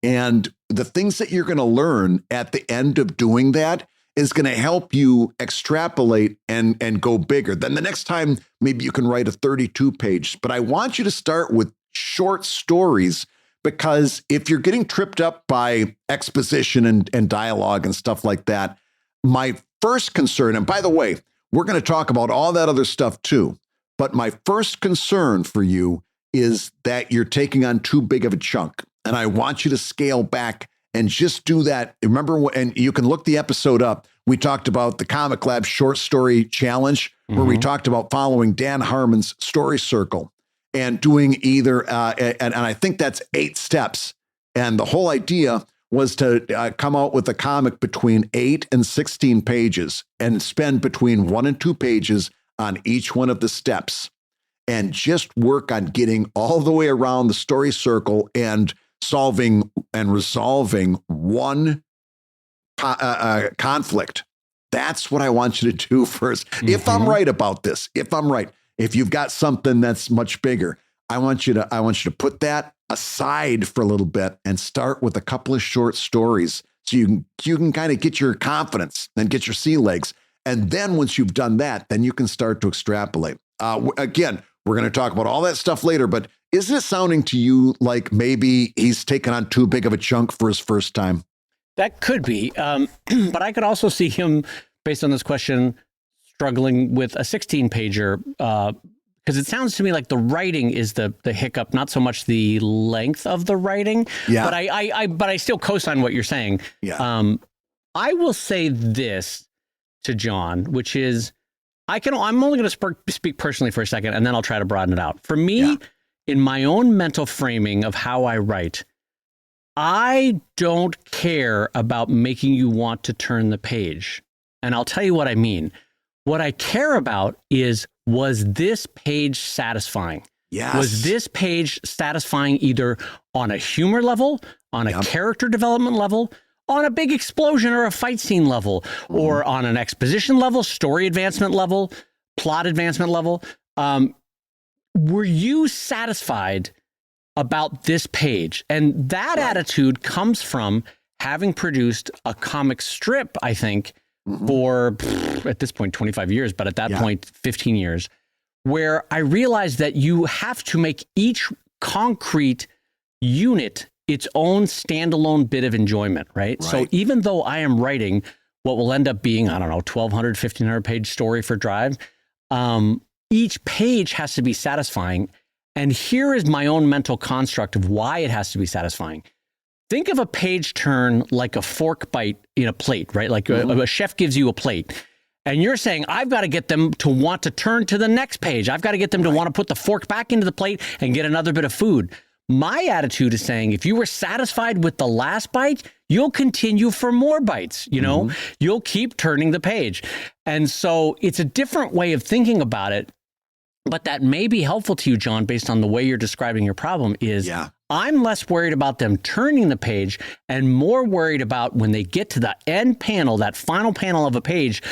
And the things that you're going to learn at the end of doing that is going to help you extrapolate and go bigger. Then the next time, maybe you can write a 32-page. But I want you to start with short stories, because if you're getting tripped up by exposition and dialogue and stuff like that, my first concern, and by the way, we're going to talk about all that other stuff too, but my first concern for you is that you're taking on too big of a chunk. And I want you to scale back and just do that. Remember, and you can look the episode up. We talked about the Comic Lab Short Story Challenge, where we talked about following Dan Harmon's story circle and doing either, and I think that's 8 steps. And the whole idea was to come out with a comic between 8 and 16 pages and spend between 1 and 2 pages on each one of the steps, and just work on getting all the way around the story circle and solving and resolving one conflict. That's what I want you to do first. If I'm right about this, if you've got something that's much bigger, I want you to put that aside for a little bit and start with a couple of short stories, so you can kind of get your confidence and get your sea legs. And then once you've done that, then you can start to extrapolate. Again, we're going to talk about all that stuff later, but isn't it sounding to you like maybe he's taken on too big of a chunk for his first time? That could be. But I could also see him, based on this question, struggling with a 16-pager, because it sounds to me like the writing is the hiccup, not so much the length of the writing. Yeah. But I still co-sign what you're saying. Yeah. I will say this to John, which is, I'm only going to speak personally for a second, and then I'll try to broaden it out. For me, in my own mental framing of how I write, I don't care about making you want to turn the page. And I'll tell you what I mean. What I care about is, was this page satisfying? Yes. Was this page satisfying either on a humor level, on a character development level, on a big explosion or a fight scene level, or on an exposition level, story advancement level, plot advancement level? Were you satisfied about this page? And that attitude comes from having produced a comic strip, I think, for, at this point, 25 years, but at that point, 15 years, where I realized that you have to make each concrete unit its own standalone bit of enjoyment, right? So even though I am writing what will end up being, I don't know, 1,200, 1,500 page story for Drive, each page has to be satisfying. And here is my own mental construct of why it has to be satisfying. Think of a page turn like a fork bite in a plate, right? Like a chef gives you a plate, and you're saying, I've got to get them to want to turn to the next page. I've got to get them to want to put the fork back into the plate and get another bit of food. My attitude is saying, if you were satisfied with the last bite, you'll continue for more bites, you know? You'll keep turning the page. And so it's a different way of thinking about it, but that may be helpful to you, John, based on the way you're describing your problem is, I'm less worried about them turning the page and more worried about when they get to the end panel, that final panel of a page,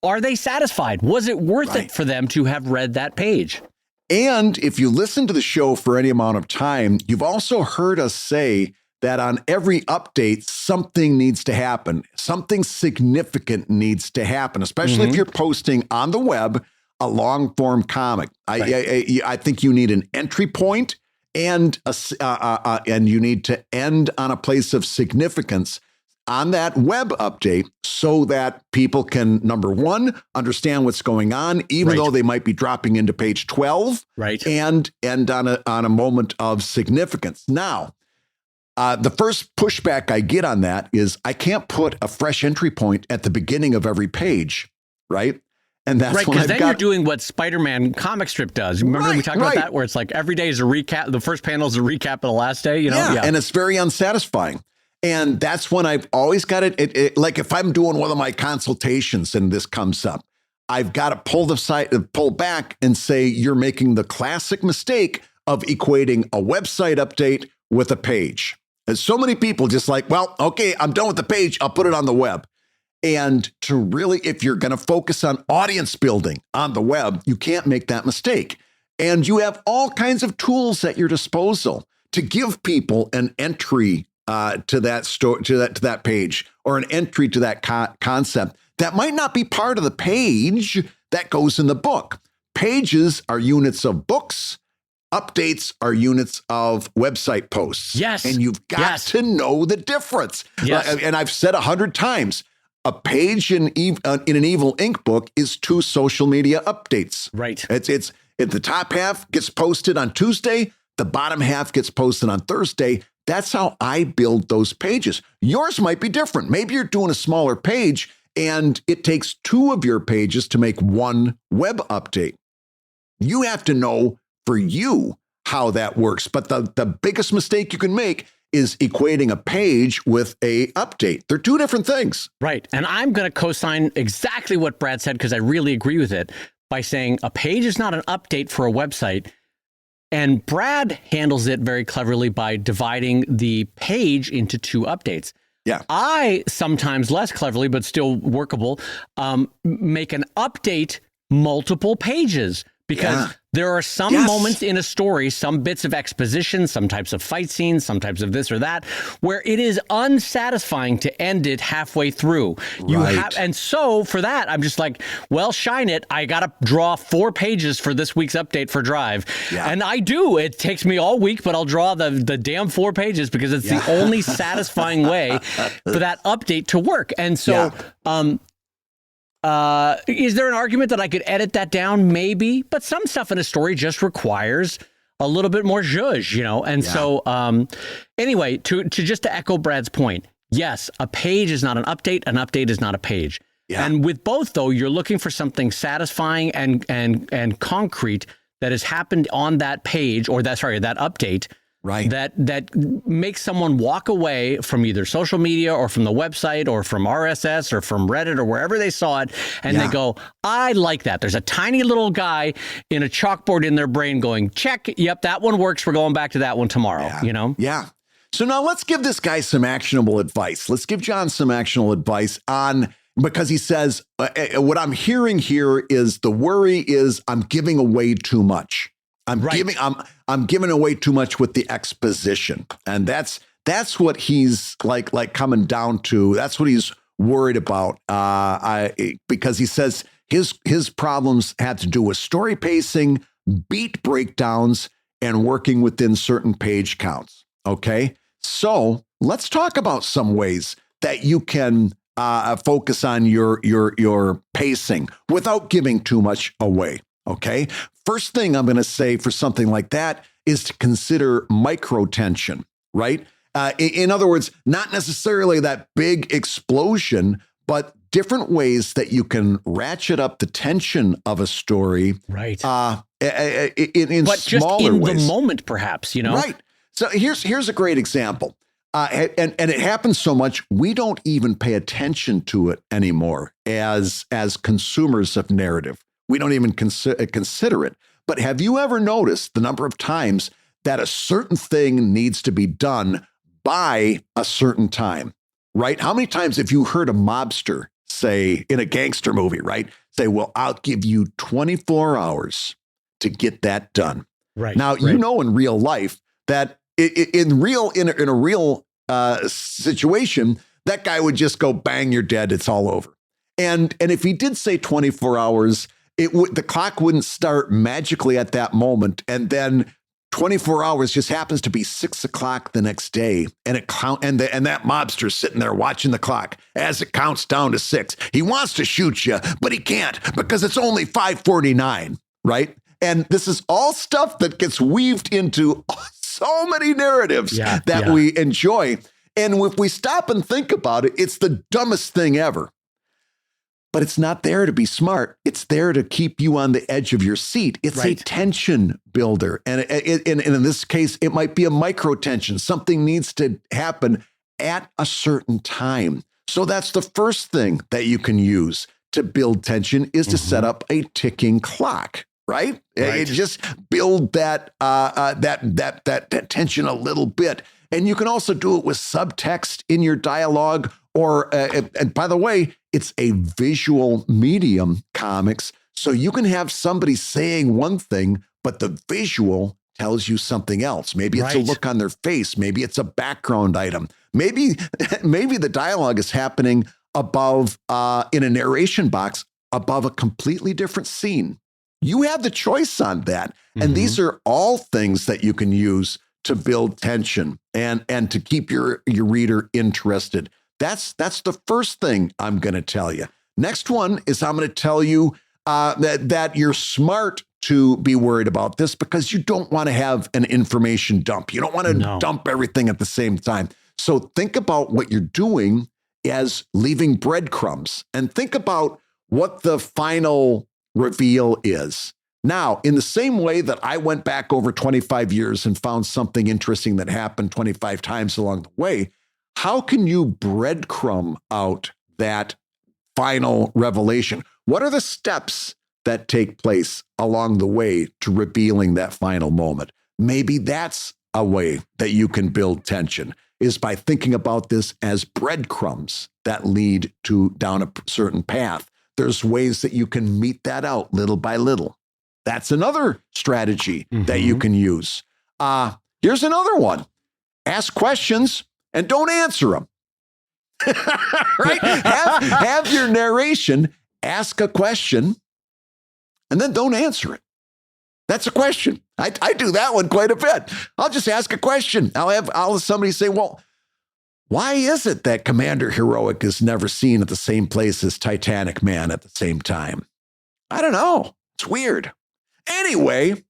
are they satisfied? Was it worth it for them to have read that page? And if you listen to the show for any amount of time, you've also heard us say that on every update, something needs to happen. Something significant needs to happen, especially if you're posting on the web a long form comic. I think you need an entry point and you need to end on a place of significance on that web update so that people can, number one, understand what's going on, even though they might be dropping into page 12, and end on a moment of significance. Now, the first pushback I get on that is I can't put a fresh entry point at the beginning of every page, right? And that's when because you're doing what Spider-Man comic strip does. Remember we talked about that, where it's like every day is a recap. The first panel is a recap of the last day. You know, and it's very unsatisfying. And that's when I've always got it. Like if I'm doing one of my consultations and this comes up, I've got to pull back and say, you're making the classic mistake of equating a website update with a page. And so many people just like, well, okay, I'm done with the page. I'll put it on the web. And to really, if you're going to focus on audience building on the web, you can't make that mistake. And you have all kinds of tools at your disposal to give people an entry to that page, or an entry to that concept that might not be part of the page that goes in the book. Pages are units of books. Updates are units of website posts. Yes. And you've got to know the difference. Yes. And I've said 100 times, a page in an Evil Ink book is 2 social media updates. Right. It's the top half gets posted on Tuesday. The bottom half gets posted on Thursday. That's how I build those pages. Yours might be different. Maybe you're doing a smaller page and it takes 2 of your pages to make 1 web update. You have to know for you how that works. But the biggest mistake you can make is equating a page with a update. They're 2 different things. Right. And I'm going to co-sign exactly what Brad said, because I really agree with it, by saying a page is not an update for a website. And Brad handles it very cleverly by dividing the page into 2 updates. Yeah. I sometimes less cleverly, but still workable, make an update multiple pages, because there are some moments in a story, some bits of exposition, some types of fight scenes, some types of this or that, where it is unsatisfying to end it halfway through. And so for that, I'm just like, well, shine it. I got to draw 4 pages for this week's update for Drive. Yeah. And I do. It takes me all week, but I'll draw the damn 4 pages because it's the only satisfying way for that update to work. And so, is there an argument that I could edit that down? Maybe, but some stuff in a story just requires a little bit more zhuzh, you know? And so, anyway, to echo Brad's point, yes, a page is not an update is not a page. Yeah. And with both, though, you're looking for something satisfying and concrete that has happened on that page, or that update. Right. That makes someone walk away from either social media or from the website or from RSS or from Reddit or wherever they saw it, and they go, I like that. There's a tiny little guy in a chalkboard in their brain going, check, yep, that one works. We're going back to that one tomorrow, you know? Yeah. So now let's give this guy some actionable advice. Let's give John some actionable advice because he says, what I'm hearing here is the worry is I'm giving away too much. I'm giving away too much with the exposition. And that's what he's like coming down to. That's what he's worried about. Because he says his problems had to do with story pacing, beat breakdowns, and working within certain page counts. Okay. So let's talk about some ways that you can focus on your pacing without giving too much away. Okay. First thing I'm going to say for something like that is to consider micro tension, right? In other words, not necessarily that big explosion, but different ways that you can ratchet up the tension of a story. Right. In but smaller just in ways. The moment, perhaps, you know? Right. So here's a great example. And it happens so much, we don't even pay attention to it anymore as consumers of narrative. We don't even consider it. But have you ever noticed the number of times that a certain thing needs to be done by a certain time, right? How many times have you heard a mobster say in a gangster movie, right? Say, well, I'll give you 24 hours to get that done. Right. Now, you know, in real life that in a real situation, that guy would just go, bang, you're dead. It's all over. And if he did say 24 hours, the clock wouldn't start magically at that moment. And then 24 hours just happens to be 6 o'clock the next day. And that mobster's sitting there watching the clock as it counts down to 6. He wants to shoot you, but he can't because it's only 5:49, right? And this is all stuff that gets weaved into so many narratives that we enjoy. And if we stop and think about it, it's the dumbest thing ever. But it's not there to be smart. It's there to keep you on the edge of your seat. It's a tension builder. And in this case, it might be a micro tension. Something needs to happen at a certain time. So that's the first thing that you can use to build tension is to set up a ticking clock, right? It just build that tension a little bit. And you can also do it with subtext in your dialogue or, and by the way, it's a visual medium, comics. So you can have somebody saying one thing, but the visual tells you something else. Maybe it's a look on their face. Maybe it's a background item. Maybe the dialogue is happening above, in a narration box above a completely different scene. You have the choice on that. And these are all things that you can use to build tension and to keep your reader interested. That's the first thing I'm going to tell you. Next one is I'm going to tell you that you're smart to be worried about this because you don't want to have an information dump. You don't want to dump everything at the same time. So think about what you're doing as leaving breadcrumbs and think about what the final reveal is. Now, in the same way that I went back over 25 years and found something interesting that happened 25 times along the way, how can you breadcrumb out that final revelation? What are the steps that take place along the way to revealing that final moment? Maybe that's a way that you can build tension, is by thinking about this as breadcrumbs that lead down a certain path. There's ways that you can mete that out little by little. That's another strategy that you can use. Here's another one. Ask questions and don't answer them. Right? Have your narration ask a question and then don't answer it. That's a question. I do that one quite a bit. I'll just ask a question. I'll have somebody say, well, why is it that Commander Heroic is never seen at the same place as Titanic Man at the same time? I don't know. It's weird. Anyway, let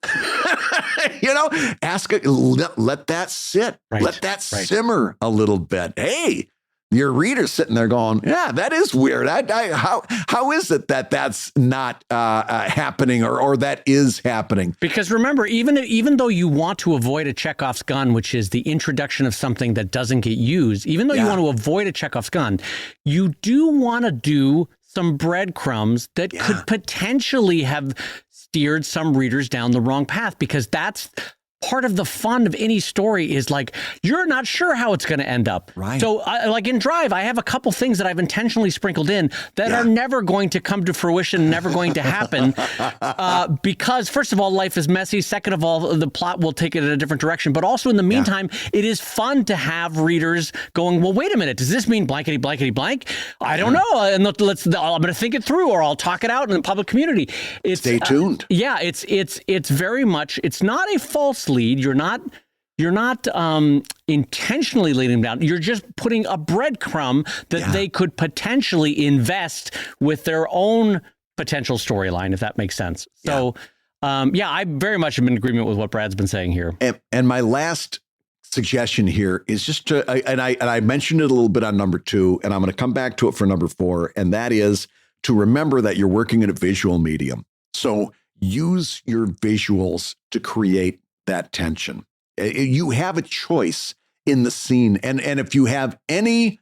that sit. Let that simmer a little bit. Hey, your reader's sitting there going, yeah, that is weird. How is it that that's not happening or that is happening? Because remember, even though you want to avoid a Chekhov's gun, which is the introduction of something that doesn't get used, even though you want to avoid a Chekhov's gun, you do want to do some breadcrumbs that could potentially have steered some readers down the wrong path, because that's part of the fun of any story is like, you're not sure how it's going to end up. Right. So like in Drive, I have a couple things that I've intentionally sprinkled in that are never going to come to fruition, never going to happen. Because first of all, life is messy. Second of all, the plot will take it in a different direction. But also in the meantime, it is fun to have readers going, well, wait a minute. Does this mean blankety, blankety, blank? I don't know. And I'm going to think it through, or I'll talk it out in the public community. Stay tuned. It's very much, it's not a false lead. You're not intentionally leading them down. You're just putting a breadcrumb that they could potentially invest with their own potential storyline, if that makes sense. So, I very much am in agreement with what Brad's been saying here. And my last suggestion here is just to, and I mentioned it a little bit on number 2, and I'm going to come back to it for number 4, and that is to remember that you're working in a visual medium. So use your visuals to create that tension. You have a choice in the scene. And if you have any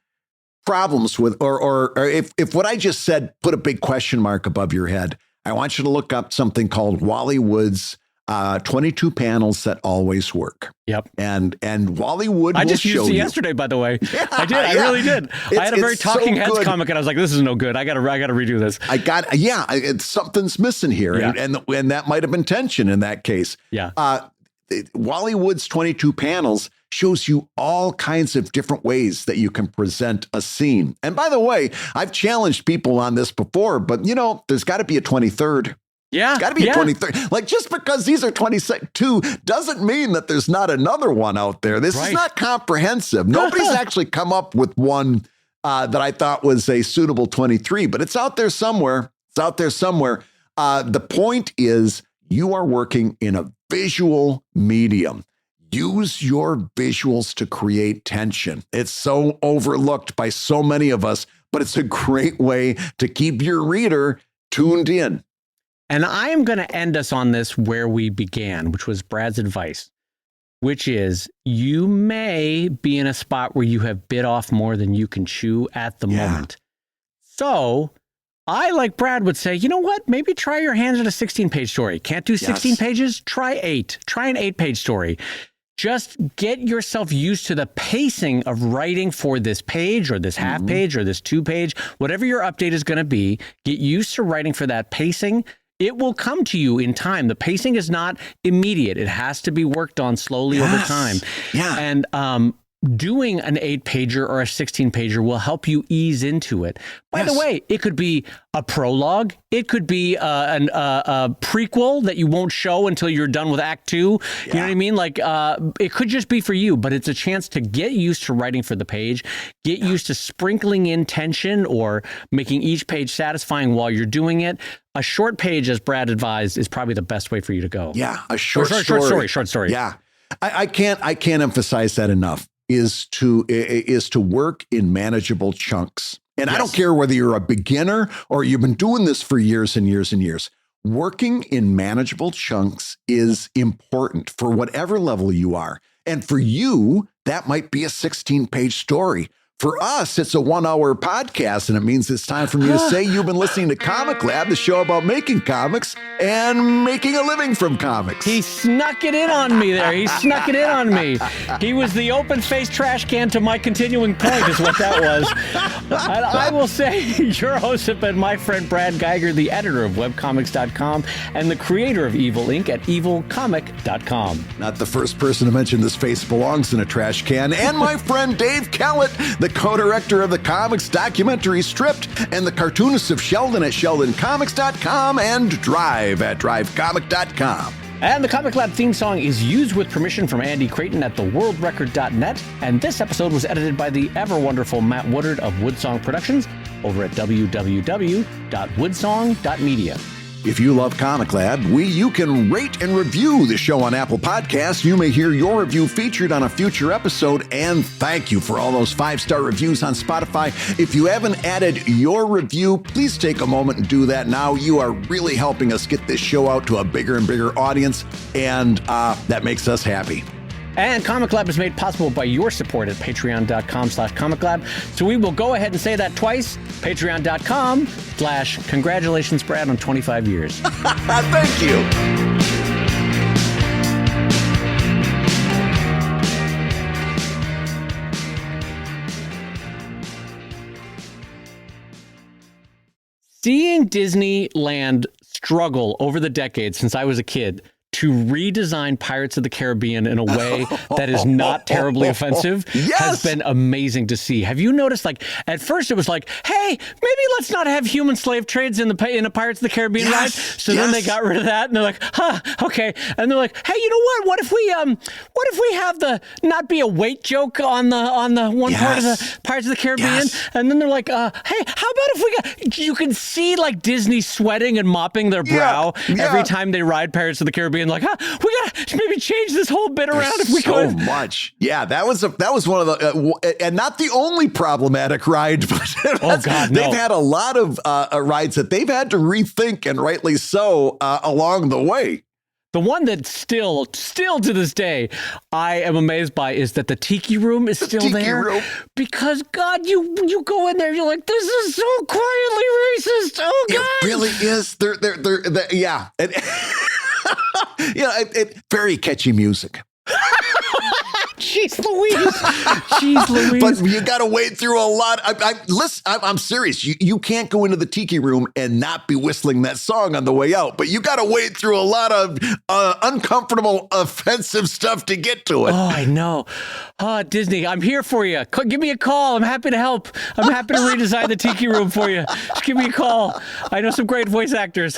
problems with, or if what I just said put a big question mark above your head, I want you to look up something called Wally Wood's 22 panels that always work. Yep. And Wally Wood I will just show used it you. yesterday, by the way. Yeah, I did. I really did. I had a very it's Talking so Heads good. comic, and I was like, "This is no good. I gotta redo this." Something's missing here, Yeah. and that might have been tension in that case. Yeah. Wally Wood's 22 panels shows you all kinds of different ways that you can present a scene. And by the way, I've challenged people on this before, but there's got to be a 23rd. Yeah. It's got to be a 23rd. Like, just because these are 22 doesn't mean that there's not another one out there. This is not comprehensive. Nobody's actually come up with one that I thought was a suitable 23, but it's out there somewhere. The point is, you are working in a visual medium. Use your visuals to create tension. It's so overlooked by so many of us, but it's a great way to keep your reader tuned in. And I am going to end us on this where we began, which was Brad's advice, which is you may be in a spot where you have bit off more than you can chew at the moment. So I, like Brad, would say, you know what? Maybe try your hands at a 16-page story. Can't do 16 pages? Try 8. Try an 8-page story. Just get yourself used to the pacing of writing for this page or this half page or this 2-page, whatever your update is going to be. Get used to writing for that pacing. It will come to you in time. The pacing is not immediate. It has to be worked on slowly over time. Yeah. And doing an 8-pager or a 16-pager will help you ease into it. By the way, it could be a prologue. It could be a prequel that you won't show until you're done with Act 2. You know what I mean? Like, it could just be for you, but it's a chance to get used to writing for the page, get used to sprinkling in tension or making each page satisfying while you're doing it. A short page, as Brad advised, is probably the best way for you to go. Yeah, a short story. Yeah, I can't emphasize that enough. Is to work in manageable chunks. And I don't care whether you're a beginner or you've been doing this for years and years and years. Working in manageable chunks is important for whatever level you are. And for you, that might be a 16-page story. For us, it's a 1-hour podcast, and it means it's time for me to say you've been listening to Comic Lab, the show about making comics and making a living from comics. He snuck it in on me there. He snuck it in on me. He was the open-faced trash can to my continuing point is what that was. And I will say your hosts have been my friend Brad Guigar, the editor of webcomics.com and the creator of Evil Inc. at evilcomic.com. Not the first person to mention this face belongs in a trash can. And my friend Dave Kellett, the co-director of the comics documentary Stripped and the cartoonist of Sheldon at sheldoncomics.com and Drive at drivecomic.com. And the Comic Lab theme song is used with permission from Andy Creighton at theworldrecord.net. And this episode was edited by the ever-wonderful Matt Woodard of Woodsong Productions over at www.woodsong.media. If you love Comic Lab, you can rate and review the show on Apple Podcasts. You may hear your review featured on a future episode. And thank you for all those 5-star reviews on Spotify. If you haven't added your review, please take a moment and do that now. You are really helping us get this show out to a bigger and bigger audience, and that makes us happy. And Comic Lab is made possible by your support at patreon.com/comiclab. So we will go ahead and say that twice. Patreon.com/congratulations, Brad, on 25 years. Thank you. Seeing Disneyland struggle over the decades since I was a kid to redesign Pirates of the Caribbean in a way that is not terribly offensive has been amazing to see. Have you noticed, like, at first it was like, hey, maybe let's not have human slave trades in a Pirates of the Caribbean ride. So then they got rid of that and they're like, okay. And they're like, hey, you know what? What if we have the not be a weight joke on the one part of the Pirates of the Caribbean? And then they're like, hey, how about if you can see like Disney sweating and mopping their brow every time they ride Pirates of the Caribbean. Like, we gotta maybe change this whole bit around if we could. So much, that was one of the, and not the only problematic ride. But they've had a lot of rides that they've had to rethink, and rightly so, along the way. The one that still to this day I am amazed by is that the Tiki Room is still there. Because God, you go in there, you're like, this is so quietly racist. Oh God, it really is. They're Very catchy music. Jeez Louise. Jeez Louise. But you got to wade through a lot. Listen, I'm serious. You can't go into the tiki room and not be whistling that song on the way out. But you got to wade through a lot of uncomfortable, offensive stuff to get to it. Oh, I know. Oh, Disney, I'm here for you. Give me a call. I'm happy to help. I'm happy to redesign the tiki room for you. Just give me a call. I know some great voice actors.